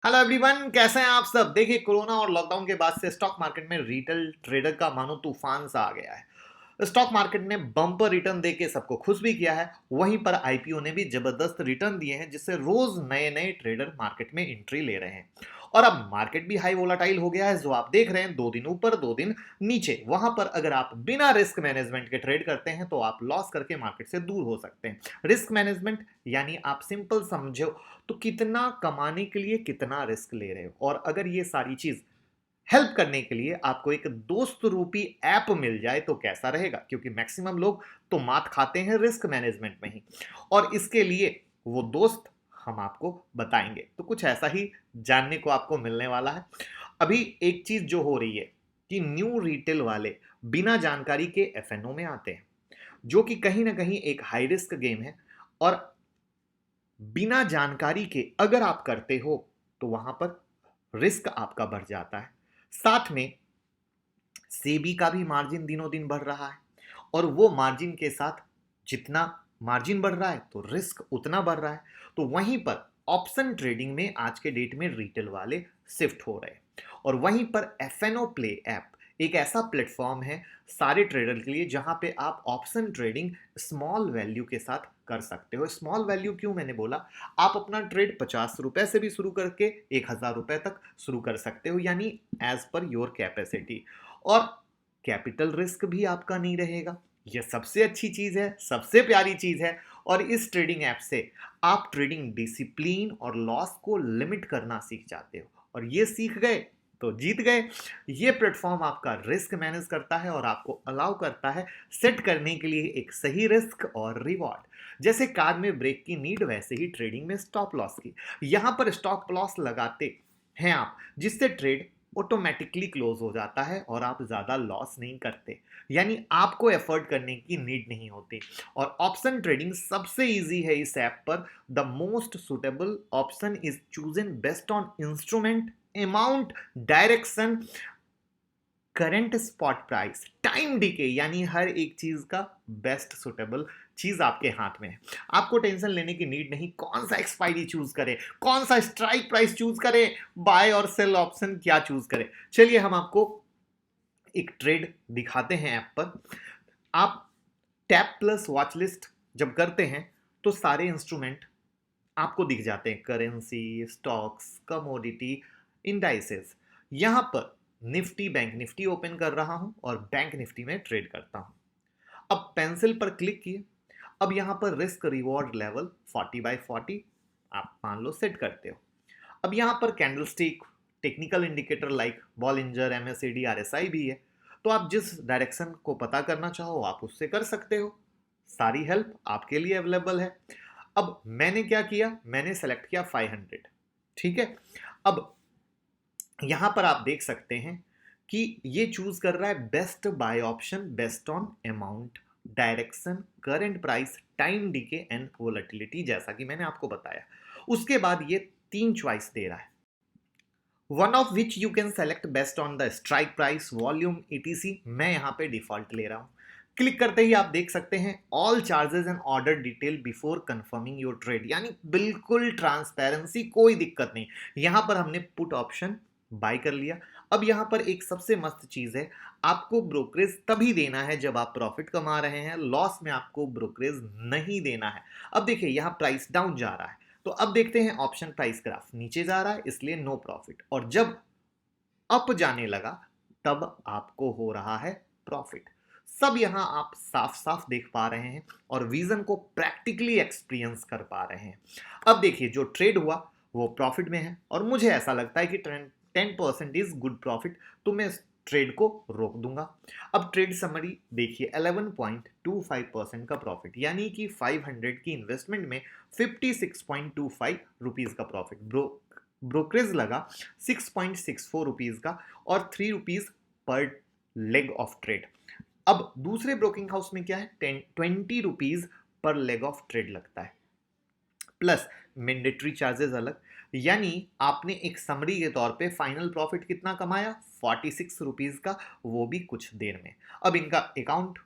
Hello everyone, कैसे हैं आप सब। देखिए, कोरोना और लॉकडाउन के बाद से स्टॉक मार्केट में रिटेल ट्रेडर का मानो तूफान सा आ गया है। स्टॉक मार्केट ने बम्पर रिटर्न देके सबको खुश भी किया है। वहीं पर आईपीओ ने भी जबरदस्त रिटर्न दिए हैं, जिससे रोज नए नए ट्रेडर मार्केट में एंट्री ले रहे हैं। और अब मार्केट भी हाई वोलाटाइल हो गया है, जो आप देख रहे हैं, 2 दिन ऊपर 2 दिन नीचे। वहां पर अगर आप बिना रिस्क मैनेजमेंट के ट्रेड करते हैं तो आप लॉस करके मार्केट से दूर हो सकते हैं। रिस्क मैनेजमेंट यानी आप सिंपल समझो तो कितना कमाने के लिए कितना रिस्क ले रहे हो। और अगर ये सारी चीज हेल्प करने के लिए आपको एक दोस्त रूपी ऐप मिल जाए तो कैसा रहेगा, क्योंकि मैक्सिमम लोग तो मात खाते हैं रिस्क मैनेजमेंट में ही। और इसके लिए वो दोस्त हम आपको बताएंगे, तो कुछ ऐसा ही जानने को आपको मिलने वाला है। अभी एक चीज जो हो रही है कि न्यू रिटेल वाले बिना जानकारी के एफएनओ में आते हैं, जो कि कहीं ना कहीं एक हाई रिस्क गेम है। और बिना जानकारी के अगर आप करते हो तो वहां पर रिस्क आपका बढ़ जाता है। साथ में सेबी का भी मार्जिन दिनों दिन बढ़ रहा है, और वो मार्जिन के साथ जितना मार्जिन बढ़ रहा है तो रिस्क उतना बढ़ रहा है। तो वहीं पर ऑप्शन ट्रेडिंग में आज के डेट में रिटेल वाले शिफ्ट हो रहे हैं। और वहीं पर एफएनओ प्ले ऐप एक ऐसा प्लेटफॉर्म है सारे ट्रेडर के लिए, जहां पे आप ऑप्शन ट्रेडिंग स्मॉल वैल्यू के साथ कर सकते हो। स्मॉल वैल्यू क्यों मैंने बोला, आप अपना ट्रेड 50 रुपए से भी शुरू करके 1,000 रुपए तक शुरू कर सकते हो, यानी एज पर योर कैपेसिटी। और कैपिटल रिस्क भी आपका नहीं रहेगा। यह सबसे अच्छी चीज है, सबसे प्यारी चीज है। और इस ट्रेडिंग ऐप से आप ट्रेडिंग डिसिप्लिन और लॉस को लिमिट करना सीख जाते हो, और ये सीख गए तो जीत गए। ये प्लेटफॉर्म आपका रिस्क मैनेज करता है और आपको अलाउ करता है सेट करने के लिए एक सही रिस्क और रिवॉर्ड। जैसे कार में ब्रेक की नीड, वैसे ही ट्रेडिंग में स्टॉप लॉस की। यहां पर स्टॉप लॉस लगाते हैं आप, जिससे ट्रेड ऑटोमेटिकली क्लोज हो जाता है और आप ज्यादा लॉस नहीं करते, यानी आपको एफर्ट करने की नीड नहीं होती। और ऑप्शन ट्रेडिंग सबसे इजी है इस ऐप पर। The most suitable option is chosen based on instrument, amount, direction, current spot price, time DK, यानी हर एक चीज का बेस्ट सुटेबल चीज आपके हाथ में है। आपको टेंशन लेने की नीड नहीं, कौन सा एक्सपायरी चूज करें, कौन सा स्ट्राइक प्राइस चूज करें, बाय और सेल ऑप्शन क्या चूज करें। चलिए हम आपको एक ट्रेड दिखाते हैं ऐप पर। आप टैप प्लस वॉच लिस्ट जब करते हैं तो सारे इंस्ट्रूमेंट आपको दिख जाते हैं, करेंसी, स्टॉक्स, कमोडिटी, इंडाइसेस। यहां पर निफ्टी, बैंक निफ्टी ओपन कर रहा हूं और बैंक निफ्टी में ट्रेड करता हूं। अब पेंसिल पर क्लिक किए। अब यहां पर रिस्क रिवॉर्ड लेवल 40/40 आप मान लो सेट करते हो। अब यहां पर candlestick, technical indicator like Bollinger, MSCD, RSI भी है। तो आप जिस डायरेक्शन को पता करना चाहो आप उससे कर सकते हो। सारी हेल्प आपके लिए अवेलेबल है। अब मैंने क्या किया, मैंने सेलेक्ट किया 500। ठीक है। अब यहां पर आप देख सकते हैं कि ये चूज कर रहा है best by option based on amount, direction, current price, time DK and volatility, जैसा कि मैंने आपको बताया। उसके बाद ये 3 चॉइस दे रहा है, one of which you can select based on the strike price, volume, etc. मैं यहां पे डिफॉल्ट ले रहा हूं। क्लिक करते ही आप देख सकते हैं all charges and order detail before confirming your trade, यानी बिल्कुल ट्रांसपेरेंसी, कोई दिक्कत नहीं। यहां पर हमने पुट ऑप्शन बाय कर लिया। अब यहां पर एक सबसे मस्त चीज है, आपको ब्रोकरेज तभी देना है जब आप प्रॉफिट कमा रहे हैं, लॉस में आपको ब्रोकरेज नहीं देना है। अब देखिए यहां प्राइस डाउन जा रहा है, तो अब देखते हैं ऑप्शन प्राइस ग्राफ नीचे जा रहा है, इसलिए नो प्रॉफिट। और जब अप जाने लगा तब आपको हो रहा है प्रॉफिट। सब यहां आप साफ साफ देख पा रहे हैं और विजन को प्रैक्टिकली एक्सपीरियंस कर पा रहे हैं। अब देखिए जो ट्रेड हुआ वो प्रॉफिट में है, और मुझे ऐसा लगता है कि 10% इज गुड प्रॉफिट, तो मैं इस ट्रेड को रोक दूंगा। अब ट्रेड समरी देखिए, 11.25% का प्रॉफिट, यानी कि 500 की इन्वेस्टमेंट में 56.25 रुपीज का प्रॉफिट। ब्रोकरेज लगा 6.64 रुपीज का, और 3 rupees per leg of trade. अब दूसरे ब्रोकिंग हाउस में क्या है, 20 rupees per leg of trade लगता है, प्लस मैंडेटरी चार्जेस अलग। यानी आपने एक समरी के तौर पे फाइनल प्रॉफिट कितना कमाया, 46 रुपीज का, वो भी कुछ देर में। अब इनका अकाउंट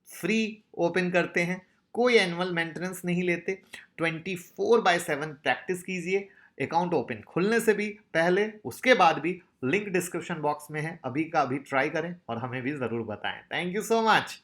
फ्री ओपन करते हैं, कोई एनुअल मेंटेनेंस नहीं लेते। 24/7 प्रैक्टिस कीजिए, अकाउंट ओपन खुलने से भी पहले, उसके बाद भी लिंक डिस्क्रिप्शन बॉक्स में है, अभी का अभी ट्राई करें और हमें भी ज़रूर बताएं। Thank you so much.